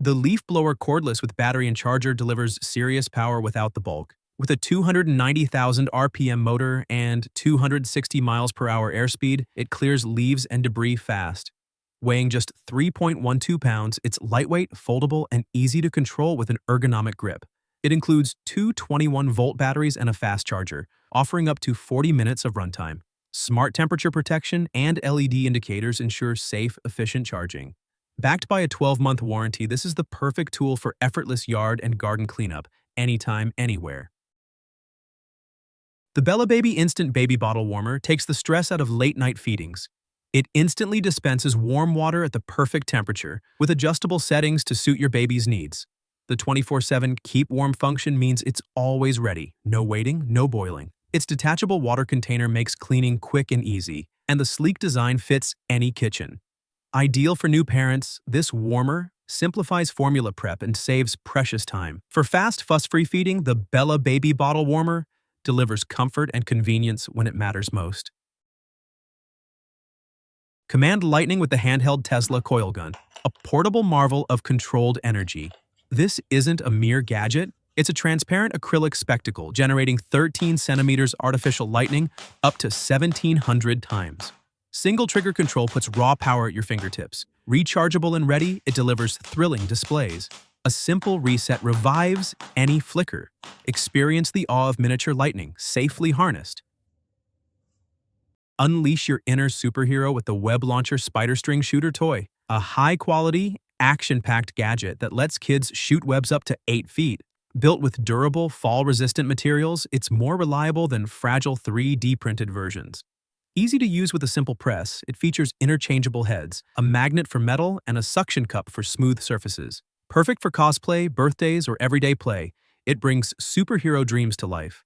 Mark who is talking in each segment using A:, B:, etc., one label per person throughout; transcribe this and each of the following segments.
A: The leaf blower cordless with battery and charger delivers serious power without the bulk. With a 290,000 RPM motor and 260 miles per hour airspeed, it clears leaves and debris fast. Weighing just 3.12 pounds, it's lightweight, foldable, and easy to control with an ergonomic grip. It includes two 21-volt batteries and a fast charger, offering up to 40 minutes of runtime. Smart temperature protection and LED indicators ensure safe, efficient charging. Backed by a 12-month warranty, this is the perfect tool for effortless yard and garden cleanup, anytime, anywhere. The Bella Baby Instant Baby Bottle Warmer takes the stress out of late-night feedings. It instantly dispenses warm water at the perfect temperature, with adjustable settings to suit your baby's needs. The 24/7 Keep Warm function means it's always ready, no waiting, no boiling. Its detachable water container makes cleaning quick and easy, and the sleek design fits any kitchen. Ideal for new parents, this warmer simplifies formula prep and saves precious time. For fast, fuss-free feeding, the Bella Baby Bottle Warmer delivers comfort and convenience when it matters most. Command lightning with the handheld Tesla Coil Gun, a portable marvel of controlled energy. This isn't a mere gadget, it's a transparent acrylic spectacle generating 13 centimeters artificial lightning up to 1,700 times. Single trigger control puts raw power at your fingertips. Rechargeable and ready, it delivers thrilling displays. A simple reset revives any flicker. Experience the awe of miniature lightning, safely harnessed. Unleash your inner superhero with the Web Launcher Spider String Shooter Toy, a high-quality, action-packed gadget that lets kids shoot webs up to 8 feet. Built with durable, fall-resistant materials, it's more reliable than fragile 3D printed versions. Easy to use with a simple press, it features interchangeable heads, a magnet for metal, and a suction cup for smooth surfaces. Perfect for cosplay, birthdays, or everyday play, it brings superhero dreams to life.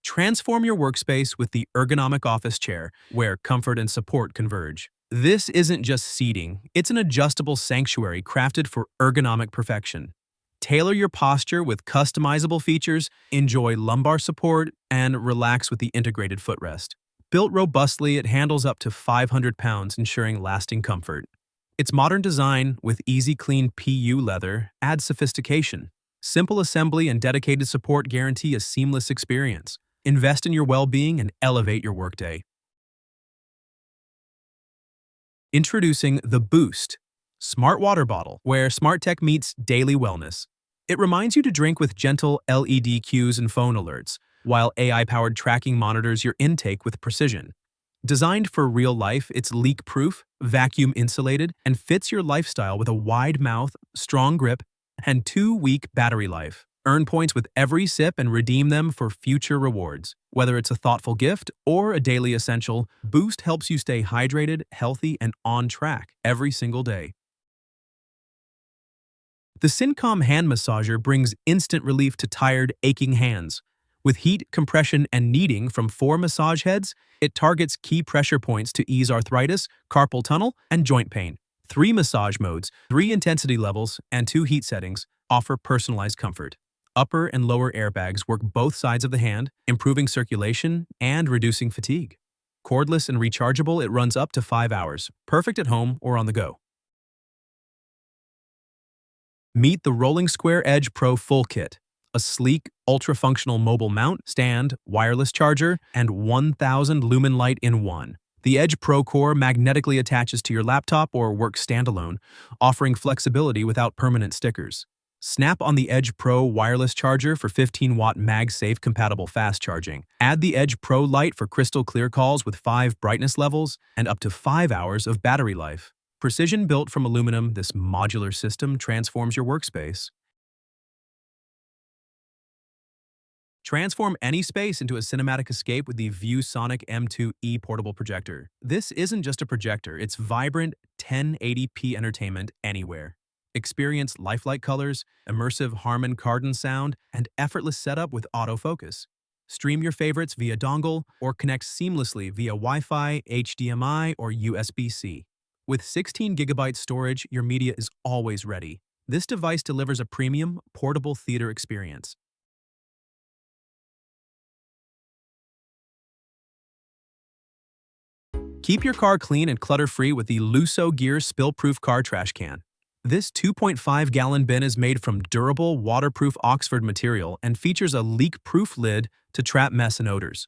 A: Transform your workspace with the ergonomic office chair, where comfort and support converge. This isn't just seating, it's an adjustable sanctuary crafted for ergonomic perfection. Tailor your posture with customizable features, enjoy lumbar support, and relax with the integrated footrest. Built robustly, it handles up to 500 pounds, ensuring lasting comfort. Its modern design, with easy clean PU leather, adds sophistication. Simple assembly and dedicated support guarantee a seamless experience. Invest in your well-being and elevate your workday. Introducing the Boost Smart Water Bottle, where smart tech meets daily wellness. It reminds you to drink with gentle LED cues and phone alerts, while AI-powered tracking monitors your intake with precision. Designed for real life, it's leak-proof, vacuum-insulated, and fits your lifestyle with a wide mouth, strong grip, and 2-week battery life. Earn points with every sip and redeem them for future rewards. Whether it's a thoughtful gift or a daily essential, Boost helps you stay hydrated, healthy, and on track every single day. The Syncom hand massager brings instant relief to tired, aching hands. With heat, compression, and kneading from 4 massage heads, it targets key pressure points to ease arthritis, carpal tunnel, and joint pain. 3 massage modes, 3 intensity levels, and 2 heat settings offer personalized comfort. Upper and lower airbags work both sides of the hand, improving circulation and reducing fatigue. Cordless and rechargeable, it runs up to 5 hours, perfect at home or on the go. Meet the Rolling Square Edge Pro Full Kit, a sleek, ultra-functional mobile mount, stand, wireless charger, and 1,000 lumen light in one. The Edge Pro Core magnetically attaches to your laptop or works standalone, offering flexibility without permanent stickers. Snap on the Edge Pro wireless charger for 15-watt MagSafe compatible fast charging. Add the Edge Pro Lite for crystal clear calls with 5 brightness levels and up to 5 hours of battery life. Precision built from aluminum, this modular system transforms your workspace. Transform any space into a cinematic escape with the ViewSonic M2e portable projector. This isn't just a projector, it's vibrant 1080p entertainment anywhere. Experience lifelike colors, immersive Harman Kardon sound, and effortless setup with autofocus. Stream your favorites via dongle or connect seamlessly via Wi-Fi, HDMI, or USB-C. With 16 GB storage, your media is always ready. This device delivers a premium, portable theater experience. Keep your car clean and clutter-free with the Luso Gear Spill-Proof Car Trash Can. This 2.5-gallon bin is made from durable, waterproof Oxford material and features a leak-proof lid to trap mess and odors.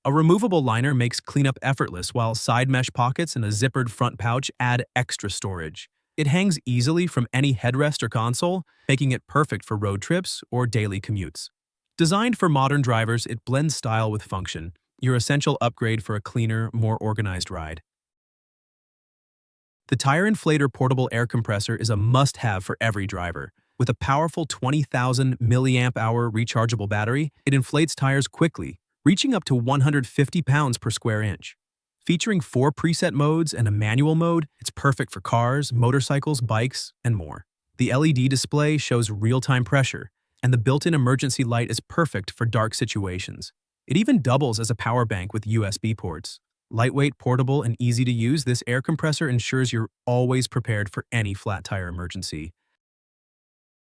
A: A removable liner makes cleanup effortless, while side mesh pockets and a zippered front pouch add extra storage. It hangs easily from any headrest or console, making it perfect for road trips or daily commutes. Designed for modern drivers, it blends style with function, your essential upgrade for a cleaner, more organized ride. The tire inflator portable air compressor is a must-have for every driver. With a powerful 20,000 milliamp hour rechargeable battery, it inflates tires quickly, reaching up to 150 pounds per square inch. Featuring 4 preset modes and a manual mode, it's perfect for cars, motorcycles, bikes, and more. The LED display shows real-time pressure, and the built-in emergency light is perfect for dark situations. It even doubles as a power bank with USB ports. Lightweight, portable, and easy to use, this air compressor ensures you're always prepared for any flat tire emergency.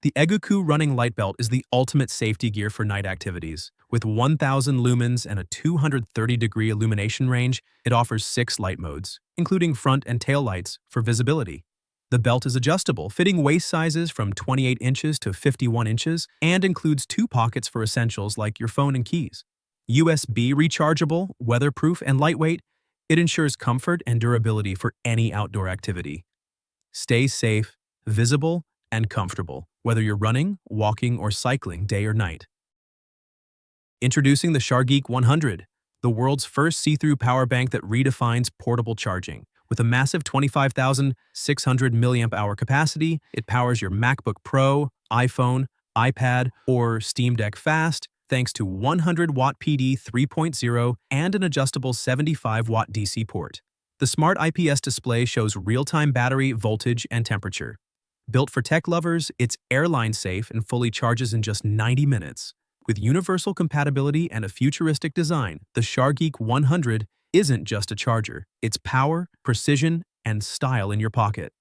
A: The Egoku running light belt is the ultimate safety gear for night activities. With 1,000 lumens and a 230-degree illumination range, it offers 6 light modes, including front and tail lights for visibility. The belt is adjustable, fitting waist sizes from 28 inches to 51 inches, and includes 2 pockets for essentials like your phone and keys. USB rechargeable, weatherproof, and lightweight, it ensures comfort and durability for any outdoor activity. Stay safe, visible, and comfortable, whether you're running, walking, or cycling day or night. Introducing the Shargeek 100, the world's first see-through power bank that redefines portable charging. With a massive 25,600 milliamp-hour capacity, it powers your MacBook Pro, iPhone, iPad, or Steam Deck fast, thanks to 100-watt PD 3.0 and an adjustable 75-watt DC port. The smart IPS display shows real-time battery, voltage, and temperature. Built for tech lovers, it's airline safe and fully charges in just 90 minutes. With universal compatibility and a futuristic design, the Shargeek 100 isn't just a charger. It's power, precision, and style in your pocket.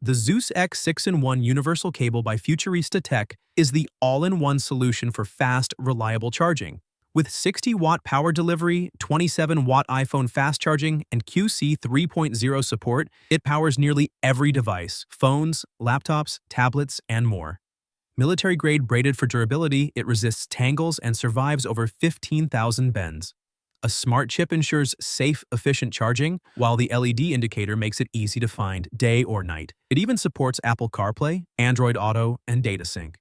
A: The Zeus X 6-in-1 universal cable by Futurista Tech is the all-in-one solution for fast, reliable charging. With 60-watt power delivery, 27-watt iPhone fast charging, and QC 3.0 support, it powers nearly every device: phones, laptops, tablets, and more. Military-grade braided for durability, it resists tangles and survives over 15,000 bends. A smart chip ensures safe, efficient charging, while the LED indicator makes it easy to find day or night. It even supports Apple CarPlay, Android Auto, and Data Sync.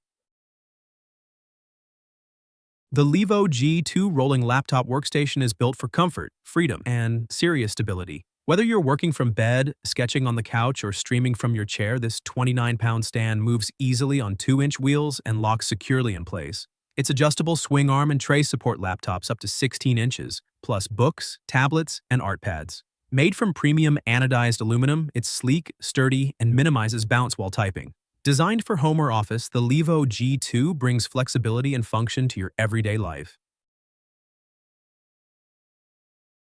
A: The Levo G2 rolling laptop workstation is built for comfort, freedom, and serious stability. Whether you're working from bed, sketching on the couch, or streaming from your chair, this 29-pound stand moves easily on 2-inch wheels and locks securely in place. Its adjustable swing arm and tray support laptops up to 16 inches, plus books, tablets, and art pads. Made from premium anodized aluminum, it's sleek, sturdy, and minimizes bounce while typing. Designed for home or office, the Levo G2 brings flexibility and function to your everyday life.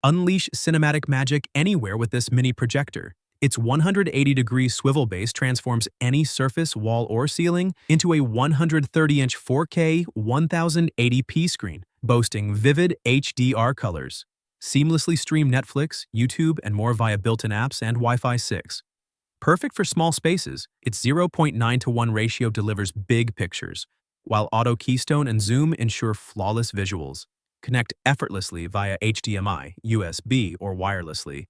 A: Unleash cinematic magic anywhere with this mini projector. Its 180-degree swivel base transforms any surface, wall, or ceiling into a 130-inch 4K 1080p screen, boasting vivid HDR colors. Seamlessly stream Netflix, YouTube, and more via built-in apps and Wi-Fi 6. Perfect for small spaces, its 0.9:1 ratio delivers big pictures, while auto keystone and zoom ensure flawless visuals. Connect effortlessly via HDMI, USB, or wirelessly.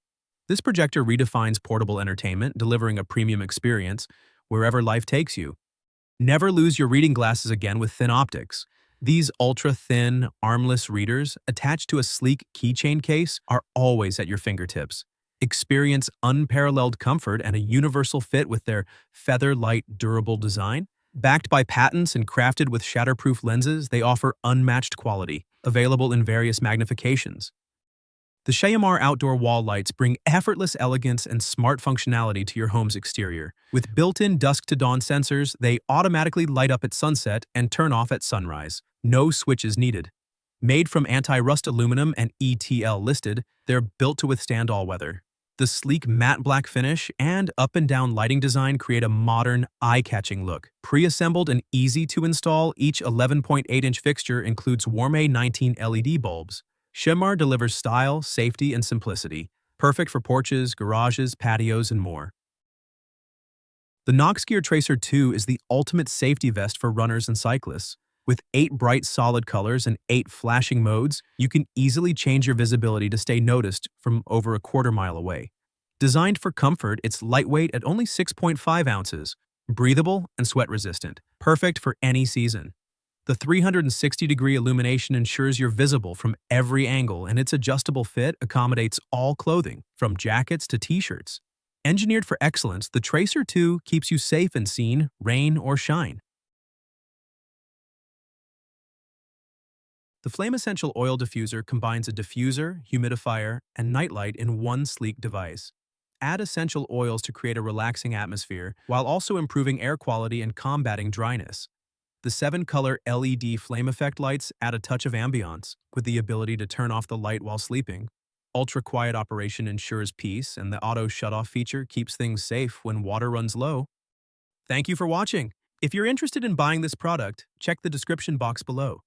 A: This projector redefines portable entertainment, delivering a premium experience wherever life takes you. Never lose your reading glasses again with ThinOptics. These ultra-thin, armless readers, attached to a sleek keychain case, are always at your fingertips. Experience unparalleled comfort and a universal fit with their feather-light, durable design. Backed by patents and crafted with shatterproof lenses, they offer unmatched quality, available in various magnifications. The Shaymar outdoor wall lights bring effortless elegance and smart functionality to your home's exterior. With built-in dusk-to-dawn sensors, they automatically light up at sunset and turn off at sunrise. No switches needed. Made from anti-rust aluminum and ETL listed, they're built to withstand all weather. The sleek matte black finish and up-and-down lighting design create a modern, eye-catching look. Pre-assembled and easy to install, each 11.8-inch fixture includes Warme 19 LED bulbs. Shaymar delivers style, safety, and simplicity, perfect for porches, garages, patios, and more. The Noxgear Tracer2 is the ultimate safety vest for runners and cyclists. With 8 bright solid colors and 8 flashing modes, you can easily change your visibility to stay noticed from over a quarter mile away. Designed for comfort, it's lightweight at only 6.5 ounces, breathable and sweat-resistant, perfect for any season. The 360-degree illumination ensures you're visible from every angle, and its adjustable fit accommodates all clothing, from jackets to t-shirts. Engineered for excellence, the Tracer 2 keeps you safe and seen, rain or shine. The Flame Essential Oil Diffuser combines a diffuser, humidifier, and nightlight in one sleek device. Add essential oils to create a relaxing atmosphere, while also improving air quality and combating dryness. The 7-color LED flame effect lights add a touch of ambiance, with the ability to turn off the light while sleeping. Ultra-quiet operation ensures peace, and the auto shut-off feature keeps things safe when water runs low. Thank you for watching. If you're interested in buying this product, check the description box below.